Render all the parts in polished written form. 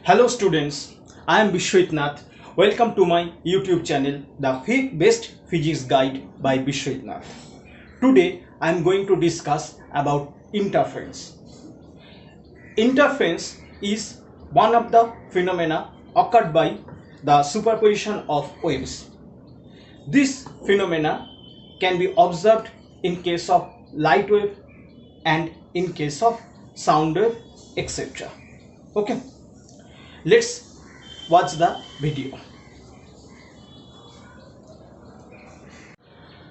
Hello students, I am Vishwanath. Welcome to my YouTube channel, The Best Physics Guide by Vishwanath. Today I am going to discuss about interference. Interference is one of the phenomena occurred by the superposition of waves. This phenomena can be observed in case of light wave and in case of sound wave, etc. Okay. Let's watch the video.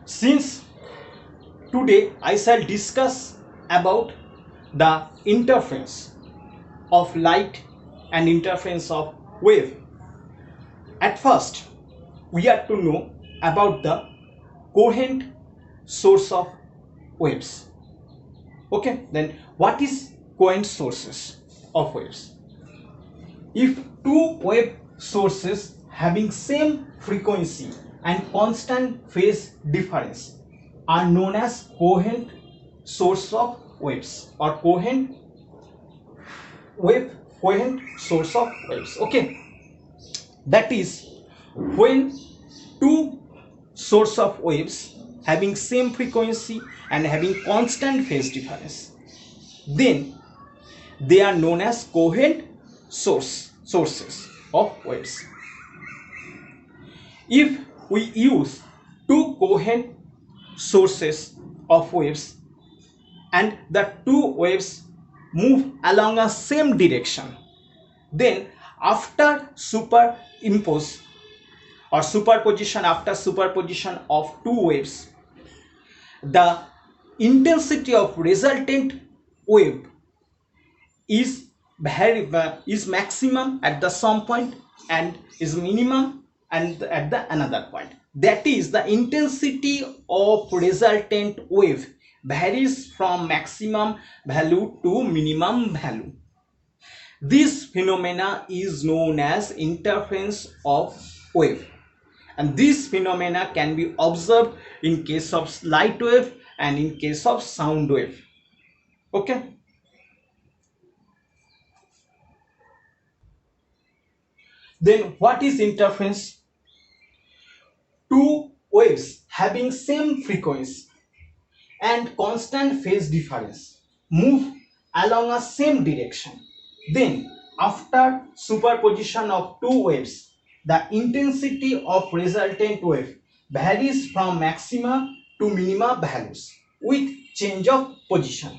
Since today I shall discuss about the interference of light and interference of wave. At first, we have to know about the coherent source of waves. Okay, then what is coherent sources of waves? If two wave sources having same frequency and constant phase difference are known as coherent source of waves or coherent source of waves. Okay, that is when two source of waves having same frequency and having constant phase difference, then they are known as coherent sources of waves. If we use two coherent sources of waves and the two waves move along a same direction, then after superposition of two waves, the intensity of resultant wave is maximum at the some point and is minimum and at the another point. That is, the intensity of resultant wave varies from maximum value to minimum value. This phenomena is known as interference of wave, and this phenomena can be observed in case of light wave and in case of sound wave. Okay. Then what is interference? Two waves having same frequency and constant phase difference move along a same direction. Then after superposition of two waves, the intensity of resultant wave varies from maxima to minima values with change of position.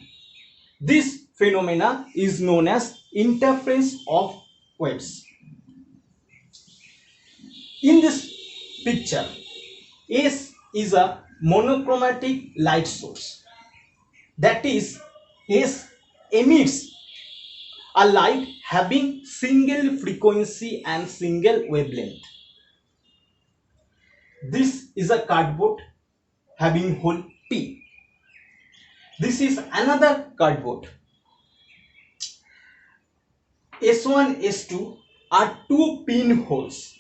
This phenomena is known as interference of waves. In this picture, S is a monochromatic light source. That is, S emits a light having single frequency and single wavelength. This is a cardboard having hole P. This is another cardboard. S1, S2 are two pinholes.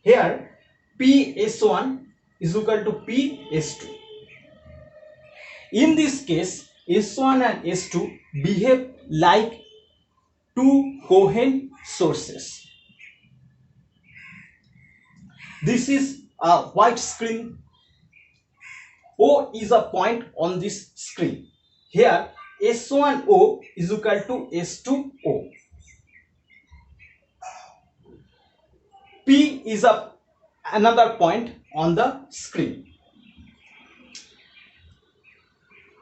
Here PS1 is equal to PS2. In this case, S1 and S2 behave like two coherent sources. This is a white screen. O is a point on this screen. Here S1O is equal to S2O. P is another point on the screen.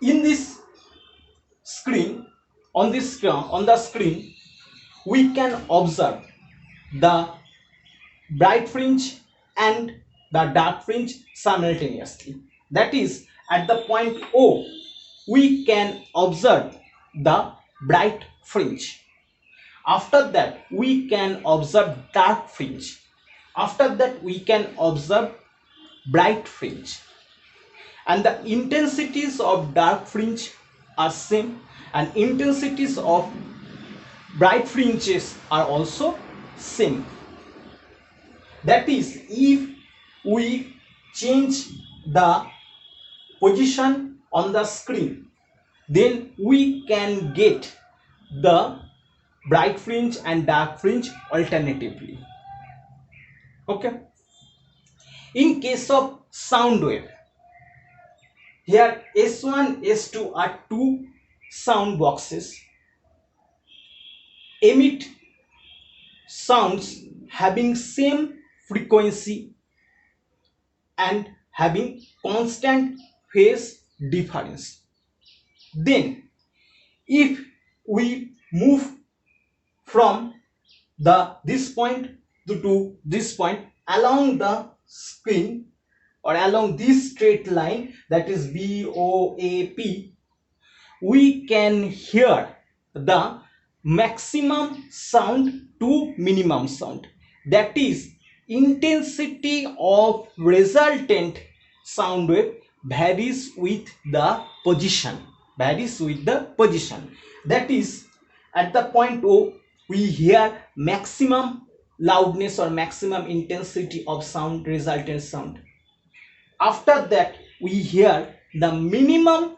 In this screen, on the screen, we can observe the bright fringe and the dark fringe simultaneously. That is, at the point O, we can observe the bright fringe. After that, we can observe dark fringe. After that, we can observe bright fringe, and the intensities of dark fringe are same and intensities of bright fringes are also same. That is, if we change the position on the screen, then we can get the bright fringe and dark fringe alternatively. Okay. In case of sound wave, here S1, S2 are two sound boxes, emit sounds having same frequency and having constant phase difference. Then if we move from this point to this point along the screen or along this straight line, that is VOAP, we can hear the maximum sound to minimum sound. That is, intensity of resultant sound wave varies with the position. That is, at the point O, we hear maximum loudness or maximum intensity of sound, resultant sound. After that, we hear the minimum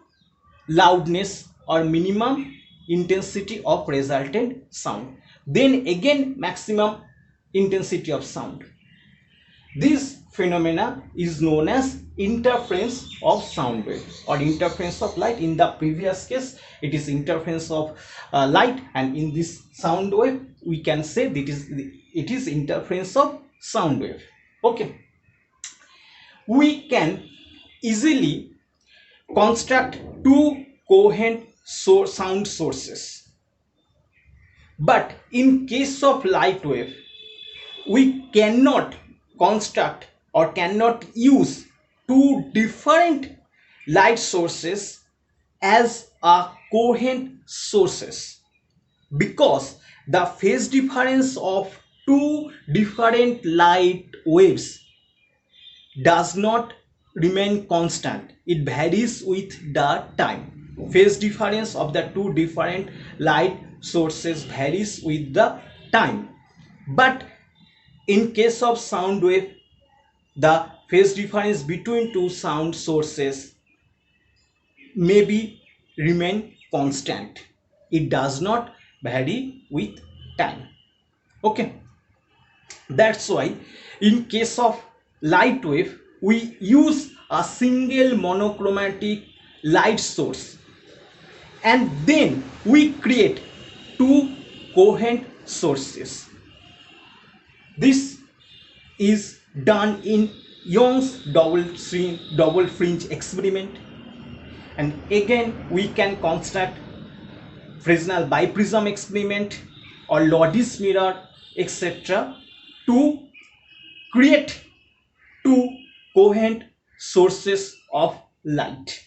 loudness or minimum intensity of resultant sound. Then again maximum intensity of sound. This phenomena is known as interference of sound wave or interference of light. In the previous case, it is interference of light, and in this sound wave we can say that it is interference of sound wave. Okay. We can easily construct two coherent sound sources, but in case of light wave we cannot construct or cannot use two different light sources as a coherent sources, because the phase difference of two different light waves does not remain constant. It varies with the time. Phase difference of the two different light sources varies with the time. But in case of sound wave, the phase difference between two sound sources maybe remain constant. It does not vary with time. Okay. That's why in case of light wave we use a single monochromatic light source, and then we create two coherent sources. This is done in Young's double fringe experiment, and again we can construct Fresnel biprism experiment or Loddy's mirror, etc., to create two coherent sources of light.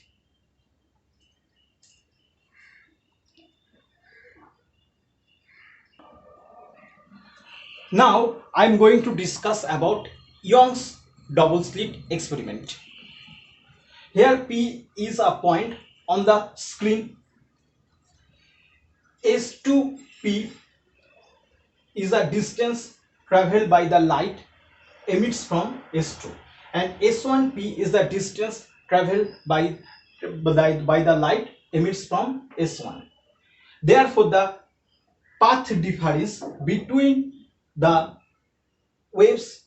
Now I am going to discuss about Young's double-slit experiment. Here P is a point on the screen. S2P is a distance traveled by the light emits from S2, and S1P is the distance traveled by the light emits from S1. Therefore, the path difference between the waves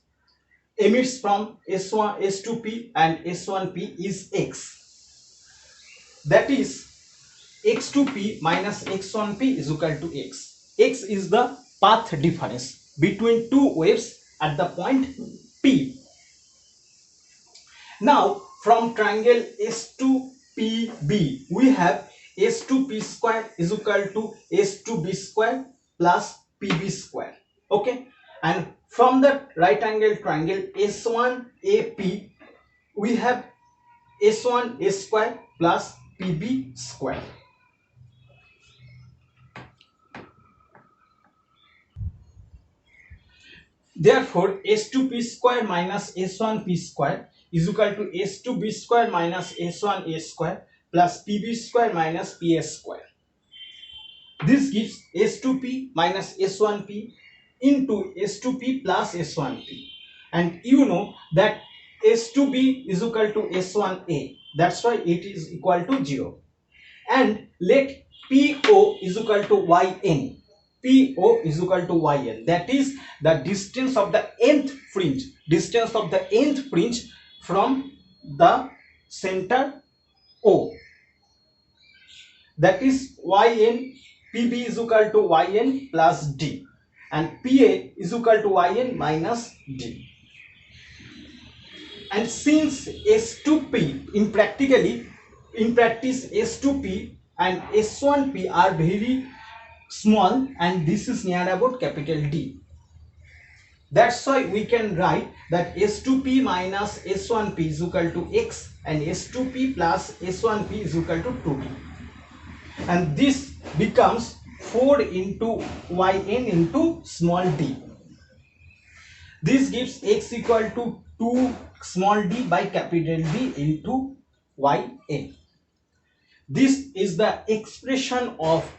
emits from S2P and S1P is x. That is, x2P minus x1P is equal to x. X is the path difference between two waves at the point P. Now from triangle S2PB we have S2P square is equal to S2B square plus PB square. Okay, and from the right angle triangle S1AP we have S1A square plus PB square. Therefore, S2P square minus S1P square is equal to S2B square minus S1A square plus PB square minus PS square. This gives S2P minus S1P into S2P plus S1P. And you know that S2B is equal to S1A. That's why it is equal to 0. And let PO is equal to YN. PO is equal to YN. That is the distance of the nth fringe. Distance of the nth fringe from the center O. That is YN, PB is equal to YN plus D, and PA is equal to YN minus D. And since S2P in practice S2P and S1P are very small, and this is near about capital D, that's why we can write that S2P minus S1P is equal to X, and S2P plus S1P is equal to 2P, and this becomes 4 into YN into small d. This gives X equal to 2 small d by capital D into YN. This is the expression of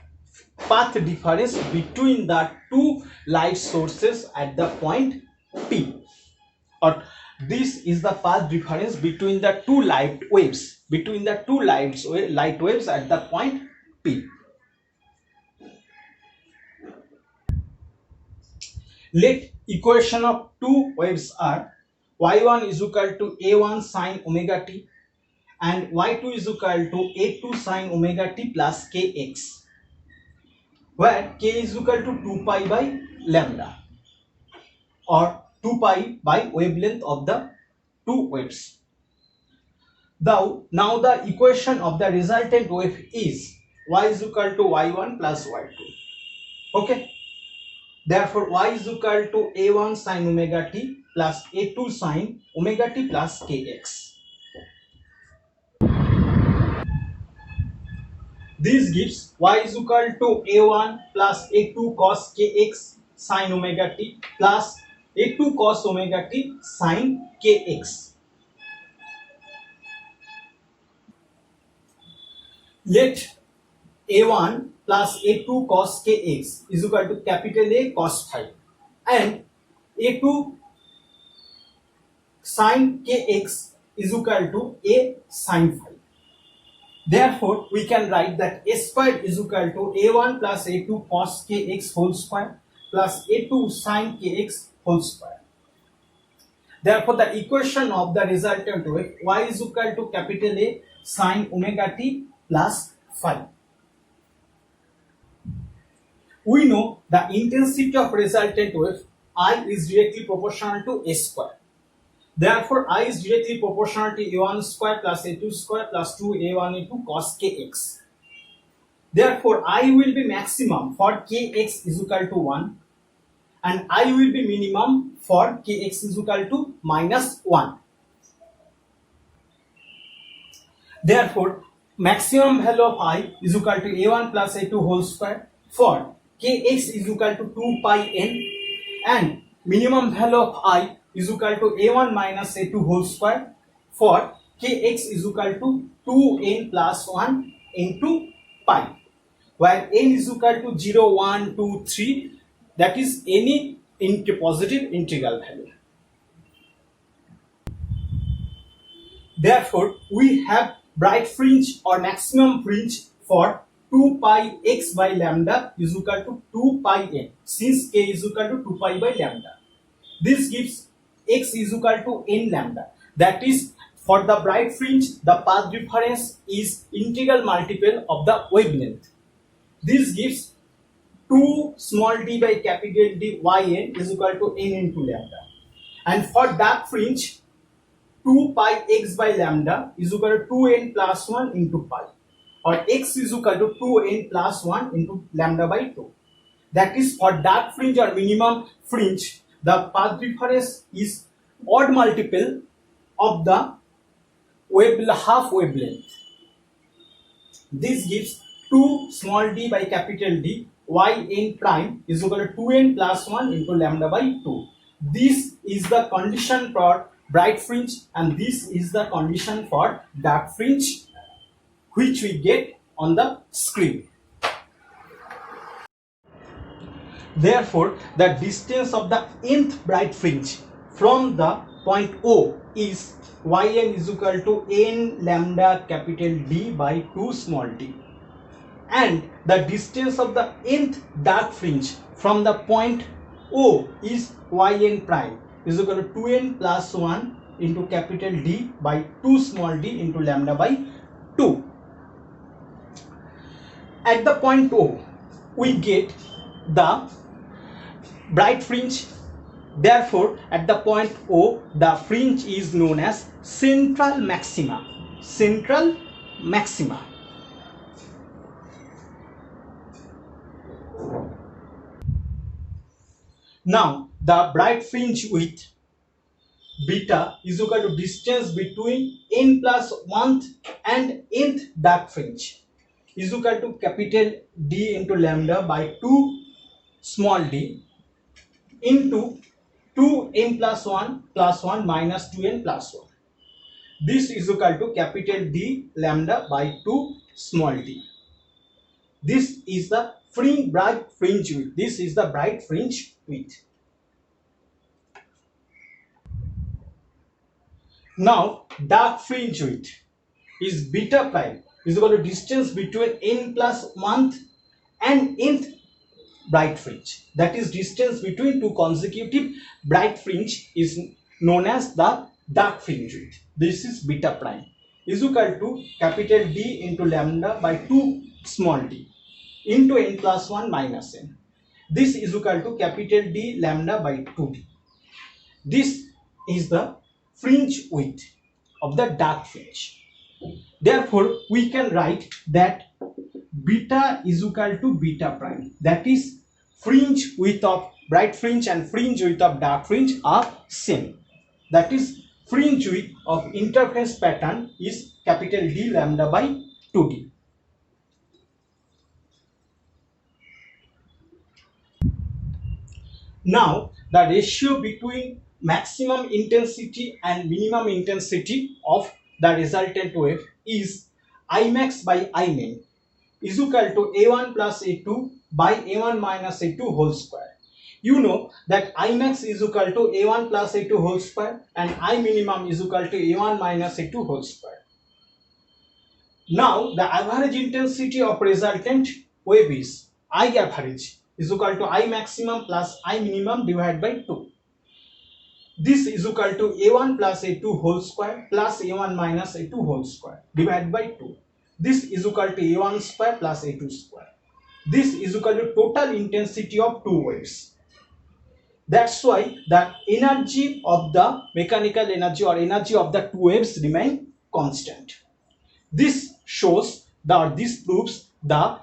path difference between the two light sources at the point P, or this is the path difference between the two light waves at the point P. Let equation of two waves are y1 is equal to a1 sine omega t and y2 is equal to a2 sine omega t plus kx, where k is equal to 2 pi by lambda, or 2 pi by wavelength of the two waves. Now the equation of the resultant wave is y is equal to y1 plus y2. Okay. Therefore, y is equal to a1 sine omega t plus a2 sine omega t plus kx. This gives y is equal to a1 plus a2 cos kx sine omega t plus a2 cos omega t sine kx. Let a1 plus a2 cos kx is equal to capital A cos phi, and a2 sin kx is equal to a sin phi. Therefore, we can write that a squared is equal to a1 plus a2 cos kx whole square plus a2 sin kx whole square. Therefore, the equation of the resultant wave y is equal to capital A sin omega t plus phi. We know the intensity of resultant wave I is directly proportional to a square. Therefore, I is directly proportional to a1 square plus a2 square plus 2a1 a2 cos kx. Therefore, I will be maximum for kx is equal to 1, and I will be minimum for kx is equal to minus 1. Therefore, maximum value of I is equal to a1 plus a2 whole square for kx is equal to 2 pi n, and minimum value of I is equal to a1 minus a2 whole square for kx is equal to 2n plus 1 into pi, where n is equal to 0, 1, 2, 3, that is any positive integral value. Therefore, we have bright fringe or maximum fringe for 2 pi x by lambda is equal to 2 pi n, since k is equal to 2 pi by lambda. This gives x is equal to n lambda. That is, for the bright fringe, the path difference is integral multiple of the wavelength. This gives 2 small d by capital D yn is equal to n into lambda. And for dark fringe, 2 pi x by lambda is equal to 2n plus 1 into pi, or x is equal to 2n plus 1 into lambda by 2. That is, for dark fringe or minimum fringe, the path difference is odd multiple of the half wavelength. This gives 2 small d by capital D yn prime is equal to 2n plus 1 into lambda by 2. This is the condition for bright fringe, and this is the condition for dark fringe, which we get on the screen. Therefore, the distance of the nth bright fringe from the point O is yn is equal to n lambda capital D by 2 small d. and the distance of the nth dark fringe from the point O is yn prime is equal to 2n plus 1 into capital D by 2 small d into lambda by 2. At the point O, we get the bright fringe. Therefore, at the point O, the fringe is known as central maxima. Central maxima. Now, the bright fringe width beta is equal to distance between n plus 1th and nth dark fringe is equal to capital D into lambda by 2 small d into 2n plus 1 minus 2n plus 1. This is equal to capital D lambda by 2 small d. This is the bright fringe width. This is the bright fringe width. Now, dark fringe width is beta prime is equal to distance between n plus 1th and nth bright fringe. That is, distance between two consecutive bright fringe is known as the dark fringe width. This is beta prime is equal to capital D into lambda by 2 small d into n plus 1 minus n. This is equal to capital D lambda by 2d. This is the fringe width of the dark fringe. Therefore, we can write that beta is equal to beta prime. That is, fringe width of bright fringe and fringe width of dark fringe are same. That is, fringe width of interference pattern is capital D lambda by 2d. Now, the ratio between maximum intensity and minimum intensity of the resultant wave is Imax by Imin is equal to A1 plus A2 by A1 minus A2 whole square. You know that Imax is equal to A1 plus A2 whole square and I minimum is equal to A1 minus A2 whole square. Now, the average intensity of resultant wave is I average is equal to I maximum plus I minimum divided by 2. This is equal to A1 plus A2 whole square plus A1 minus A2 whole square divided by 2. This is equal to A1 square plus A2 square. This is equal to total intensity of two waves. That's why the energy of the mechanical energy or energy of the two waves remain constant. This shows this proves the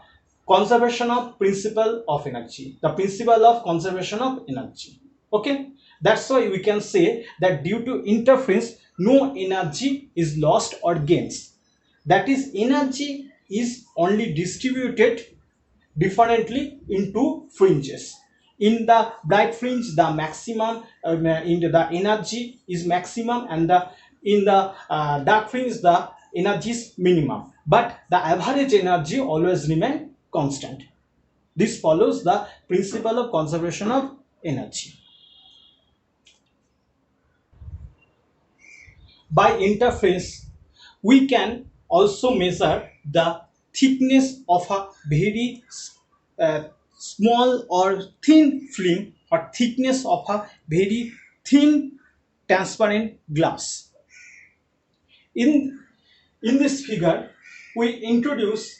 conservation of principle of energy. The principle of conservation of energy. Okay. That's why we can say that due to interference, no energy is lost or gains. That is, energy is only distributed differently into fringes. In the bright fringe, the maximum the energy is maximum, and in the dark fringe, the energy is minimum. But the average energy always remain constant. This follows the principle of conservation of energy. By interference, we can also measure the thickness of a very small or thin film or thickness of a very thin transparent glass. In this figure, we introduce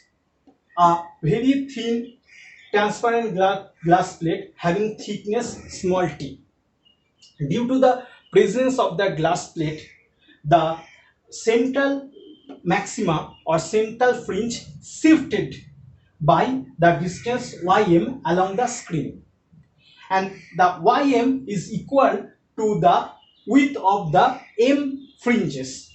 a very thin transparent glass plate having thickness small t. Due to the presence of the glass plate, the central maxima or central fringe shifted by the distance ym along the screen, and the ym is equal to the width of the m fringes.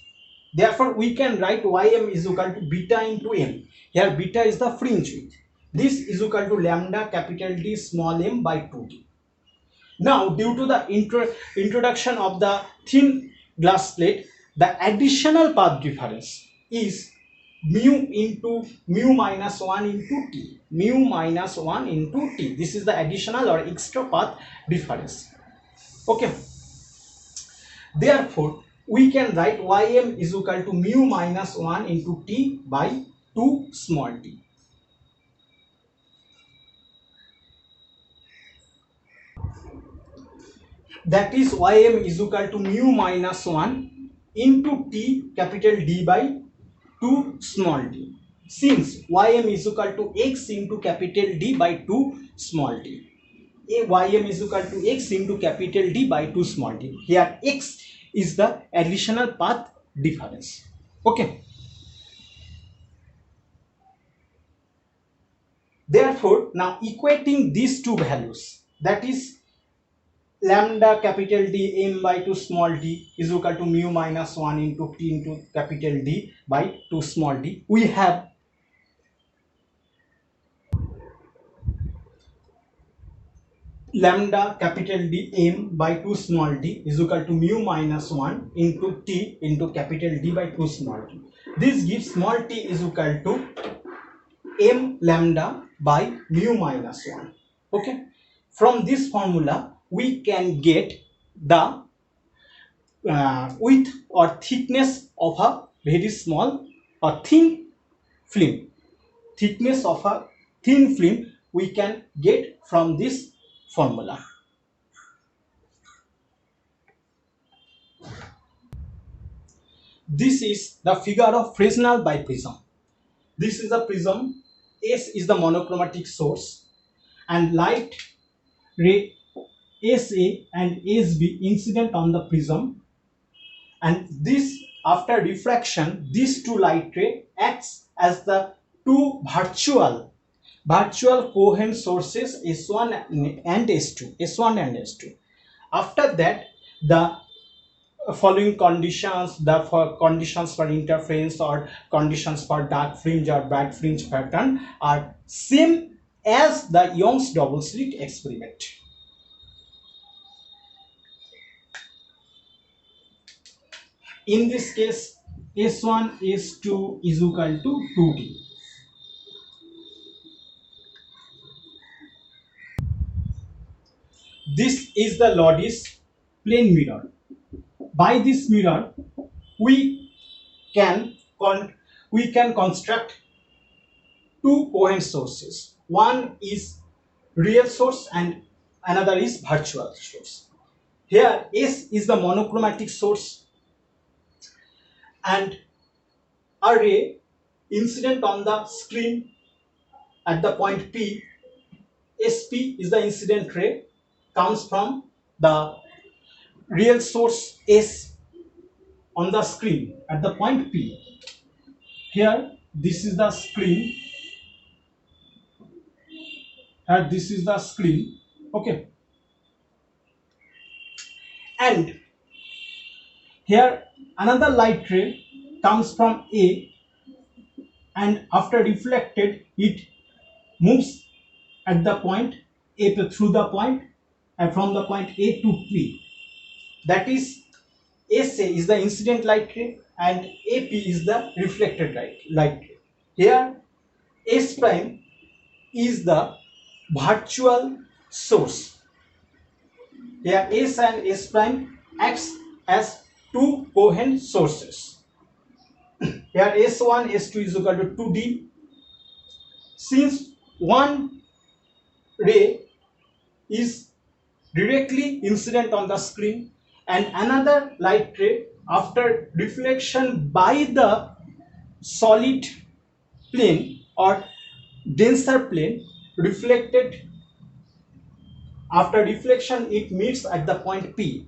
Therefore, we can write ym is equal to beta into m. Here beta is the fringe width. This is equal to lambda capital D small m by 2d. Now, due to the introduction of the thin glass plate, the additional path difference is mu into mu minus 1 into t. Mu minus 1 into t. This is the additional or extra path difference. Okay. Therefore, we can write ym is equal to mu minus 1 into t by 2 small t. that is ym is equal to mu minus 1 into t capital D by 2 small d, since ym is equal to x into capital D by 2 small d. Ym is equal to x into capital D by 2 small d. Here x is the additional path difference. Okay. Therefore, now equating these two values, that is lambda capital D m by 2 small d is equal to mu minus 1 into t into capital D by 2 small d, we have lambda capital D m by 2 small d is equal to mu minus 1 into t into capital D by 2 small d. This gives small t is equal to m lambda by mu minus 1. Okay. From this formula, we can get the width or thickness of a very small or thin film. Thickness of a thin film we can get from this formula. This is the figure of Fresnel by prism. This is the prism. S is the monochromatic source, and light ray SA and SB incident on the prism, and this after refraction these two light ray acts as the two virtual coherent sources S1 and S2. After that, the following conditions, conditions for interference or conditions for dark fringe or bright fringe pattern are same as the Young's double slit experiment. In this case, S1 S2 is equal to 2D. This is the Loddy's plane mirror. By this mirror, we can construct two coherent sources. One is real source and another is virtual source. Here S is the monochromatic source, and a ray incident on the screen at the point P, SP is the incident ray, comes from the real source S on the screen at the point P. Here this is the screen, and this is the screen. Okay, and here another light ray comes from A, and after reflected it moves at the point A through the point, and from the point A to P. That is, SA is the incident light ray and AP is the reflected light ray. Here S prime is the virtual source. Here S and S prime acts as two coherent sources. Here S1 S2 is equal to 2D. Since one ray is directly incident on the screen and another light ray after reflection by the solid plane or denser plane reflected, after reflection it meets at the point P.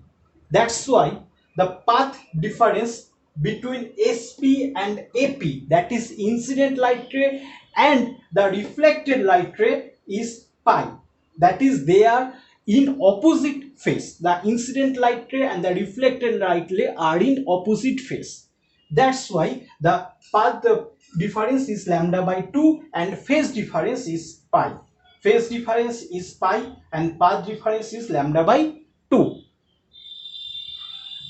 That's why the path difference between SP and AP, that is incident light ray and the reflected light ray, is pi. That is, they are in opposite phase. The incident light ray and the reflected light ray are in opposite phase. That's why the path difference is lambda by 2 and phase difference is pi. Phase difference is pi and path difference is lambda by 2.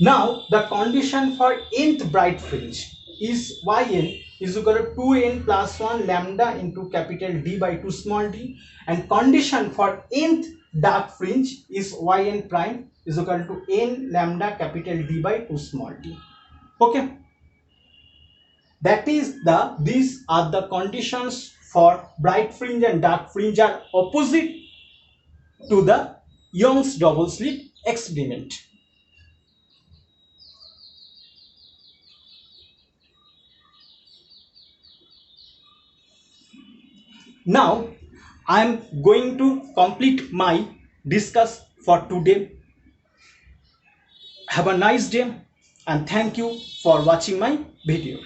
Now the condition for nth bright fringe is Yn is equal to 2n plus 1 lambda into capital D by 2 small d, and condition for nth dark fringe is Yn prime is equal to n lambda capital D by 2 small d. Okay, that is these are the conditions for bright fringe and dark fringe are opposite to the Young's double slit experiment. Now I am going to complete my discuss for today. Have a nice day and thank you for watching my video.